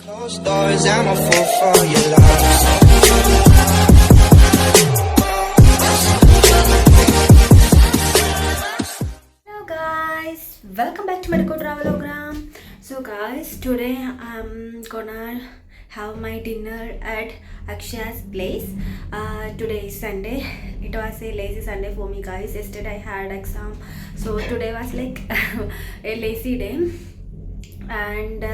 Closed doors, I'm a fool for your love. Hello guys, welcome back to Medico Travelogram. So guys, today I'm gonna have my dinner at Akshaya's place. Today is Sunday. It was a lazy Sunday for me guys. Yesterday I had exam, so today was like a lazy day. And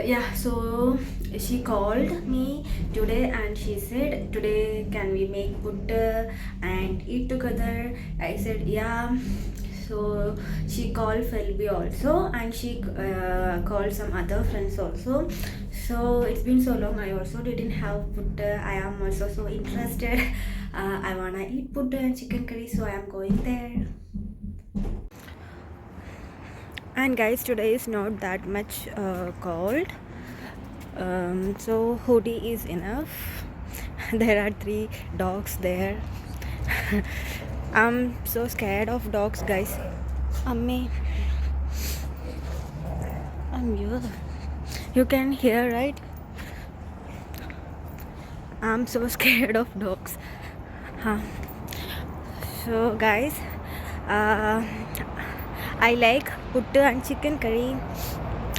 yeah, so she called me today and she said, today can we make putta and eat together? I said yeah. So she called Felby also, and she called some other friends also. So it's been so long, I also didn't have putta. I am also so interested. I wanna eat putta and chicken curry, so I am going there. And guys, today is not that much cold, so hoodie is enough. There are 3 dogs there. I'm so scared of dogs guys. Ammi, I'm here. You can hear, right? I'm so scared of dogs. So guys, I like puttu and chicken curry.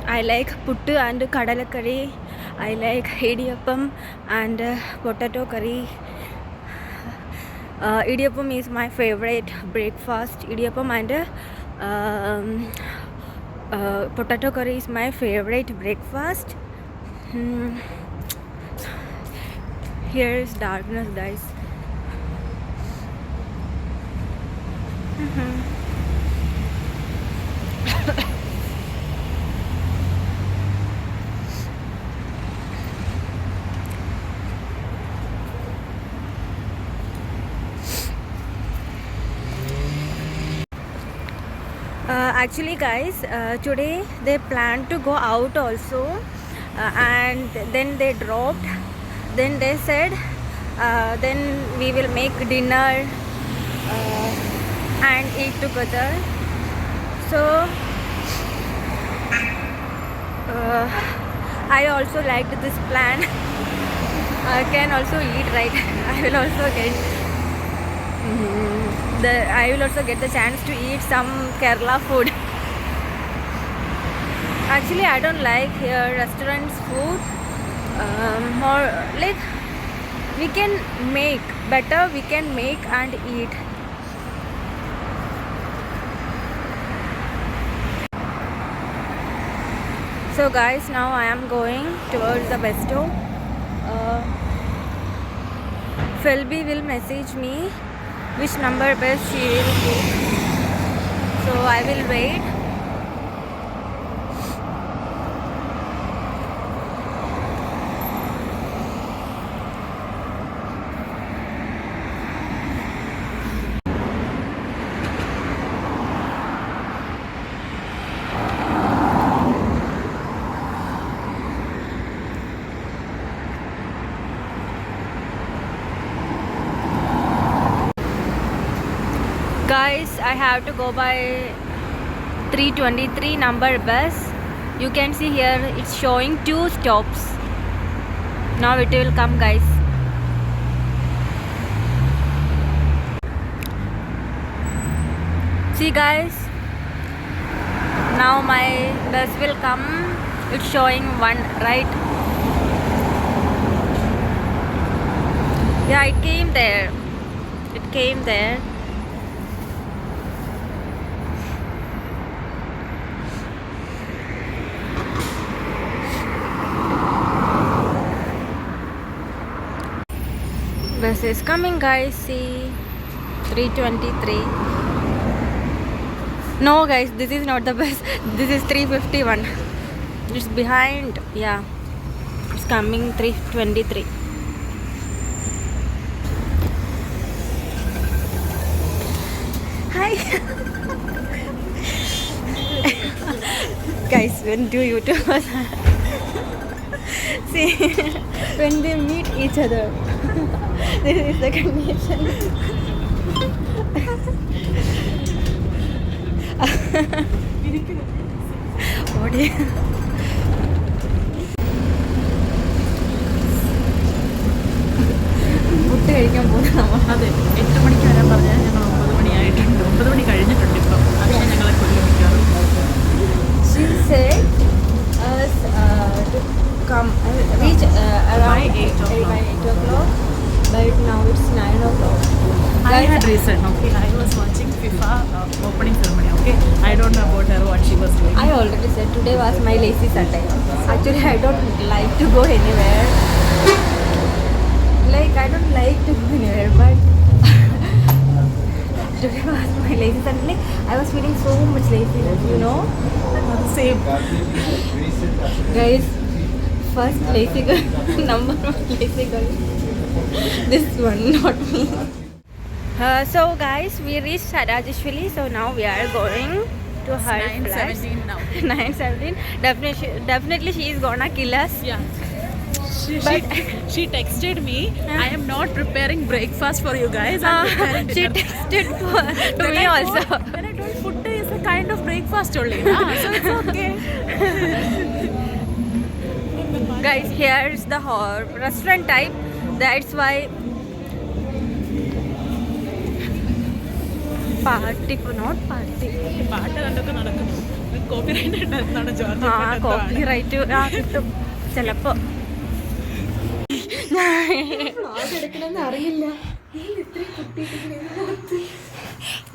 I like puttu and kadala curry. I like idiyappam and potato curry. Idiyappam is my favorite breakfast. Idiyappam and potato curry is my favorite breakfast. Here is darkness guys. Actually guys, today they planned to go out also, and then they dropped. Then they said then we will make dinner and eat together. So I also liked this plan. I can also eat, right? I will also get the chance to eat some Kerala food. Actually, I don't like here restaurants food. More like we can make better. We can make and eat. So guys, now I am going towards the bus stop. Felby will message me which number bus she will take. So I will wait. Guys, I have to go by 323 number bus. You can see here it's showing 2 stops. Now it will come guys. See guys, now my bus will come. It's showing 1, right? Yeah, it came there. It came there. Bus is coming guys, see, 323. No guys, this is not the bus. This is 351. It's behind. Yeah, it's coming 323. Hi. Guys, when do YouTubers see when they meet each other? This is the condition. What is come reach around 8 o'clock. by 8 o'clock, but now it's 9 o'clock. I had reason, okay. I was watching FIFA opening ceremony, okay. I don't know about her, what she was doing. I already said today was my lazy Sunday. Actually, I don't like to go anywhere. Like, I don't like to go anywhere, but today was my lazy Sunday. I was feeling so much laziness, you know. Same. Guys, first lazy girl, number one lazy girl. This one, not me. So guys, we reached Rajeshwari, so now we are going to her flat. 9:17 now. 9:17. Definitely she is gonna kill us. Yeah. But She texted me, I am not preparing breakfast for you guys. I'm preparing she dinner. texted to me Then also. Then I told food is a kind of breakfast only. So it's okay. Guys, here's the restaurant type. That's why party, not party. പാട്ട് കണ്ടൊക്കെ നടക്കും. Copyright ഉണ്ടായിരുന്നാണ് George. Copyright കിട്ടും ചിലപ്പോ. അറിയില്ല,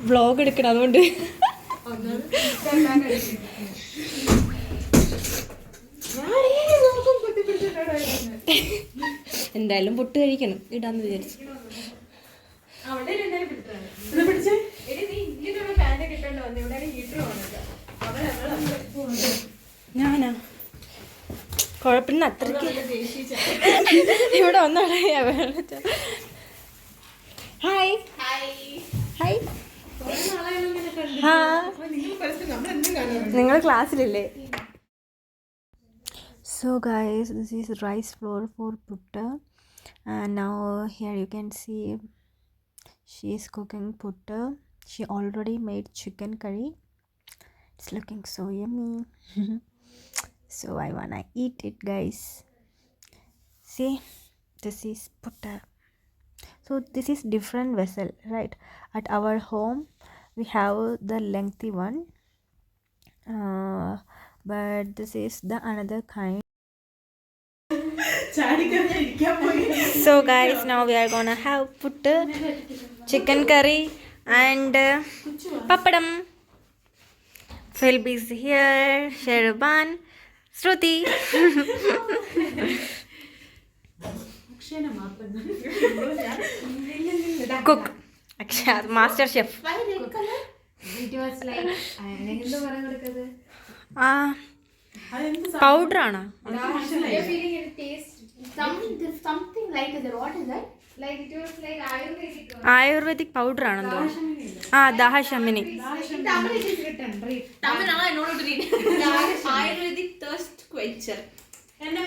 vlog എടുക്കണം അതുകൊണ്ട്. എന്തായാലും പുട്ട് കഴിക്കണം, ഇടാന്ന് വിചാരിച്ചു. ഞാനാ കുഴപ്പമില്ല, അത്രയ്ക്ക് ഇവിടെ ഒന്നോടെ. Hi hi. നിങ്ങൾ ക്ലാസ്സിലില്ലേ? So guys, this is rice flour for putta, and now here you can see she is cooking putta. She already made chicken curry. It's looking so yummy. So I wanna eat it, guys. See, this is putta. So this is different vessel, right? At our home we have the lengthy one, but this is the another kind. So guys, now we are gonna have puttu, chicken curry and papadam. Philby is here, Sherban, Shruti. Cook, Akshaya, master chef. Why red color? It was like powder ana. you're feeling it taste something like that. What is that? Like it was like Ayurvedic powder ആണെന്തോ. ദാഹശമിനി. in Tamil it is written, right? Tamil I know how to read. Ayurvedic thirst quencher.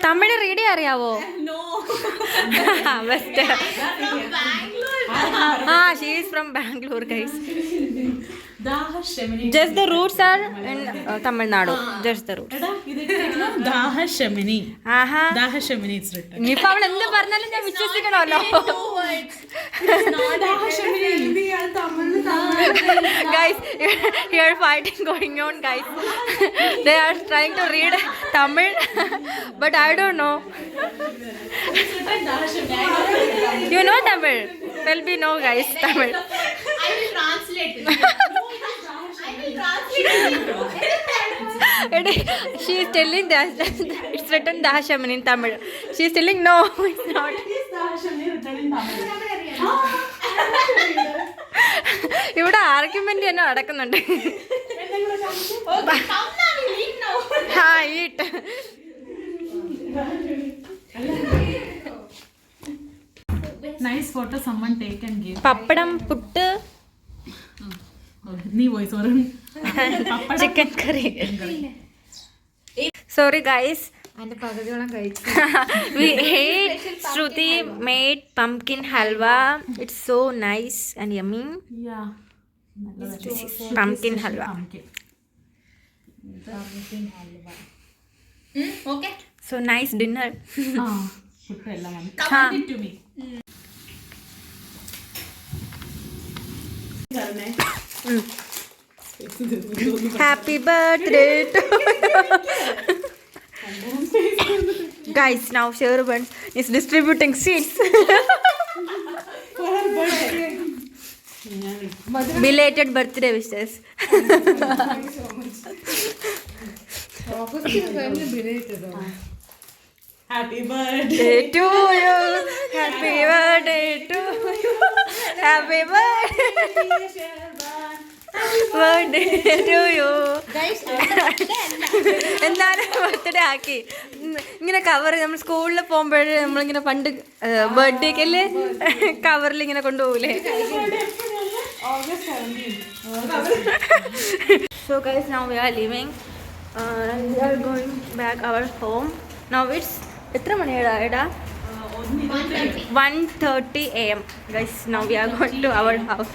Tamil read അറിയാവോ? No. Best. From Bangalore. She is from Bangalore, guys. ദാഹശമിനി. Just the roots are in Tamil Nadu. Just the roots. Dahashamini. ആഹാ. Dahashamini is written. ഇനിയിപ്പോ അവൾ എന്ത് പറഞ്ഞാലും ഞാൻ വിശ്വസിക്കണമല്ലോ. Guys, here fighting going on, guys. They are trying to read Tamil, but I don't know. You know Tamil? Well, we know, guys, Tamil. I will translate it. I will translate it. She is telling that it's written Dahashaman in Tamil. She is telling no, it's not. ഇവിടെ argument തന്നെ നടക്കുന്നുണ്ട്. ഈട്ട്. Nice photo someone take and give. പപ്പടം, പുട്ട്, നീ voice over. Chicken കറി. Sorry guys, അതിന്റെ പകുതിയോളം കഴിച്ചു. we ate Shruti made pumpkin halwa. It's so nice and yummy. Yeah. This is pumpkin halwa. Pumpkin halwa. Okay. So nice dinner. Puttu എല്ലാം വന്നു. Ah. Come it to me. Happy birthday to Guys, now Sherban is distributing seeds. Belated birthday wishes. Happy birthday. Day to you. Happy birthday to you. Happy birthday to you. എന്നാലും birthday ആക്കി ഇങ്ങനെ cover നമ്മൾ സ്കൂളിൽ പോകുമ്പോഴേ നമ്മളിങ്ങനെ പണ്ട് ബർത്ത്ഡേക്കല്ലേ കവറിൽ ഇങ്ങനെ കൊണ്ടുപോകൂലേ. So guys, now we are leaving. We are going back our home. Now it's എത്ര മണിയാടാ? 1:30 AM. Guys, now we are going to our house.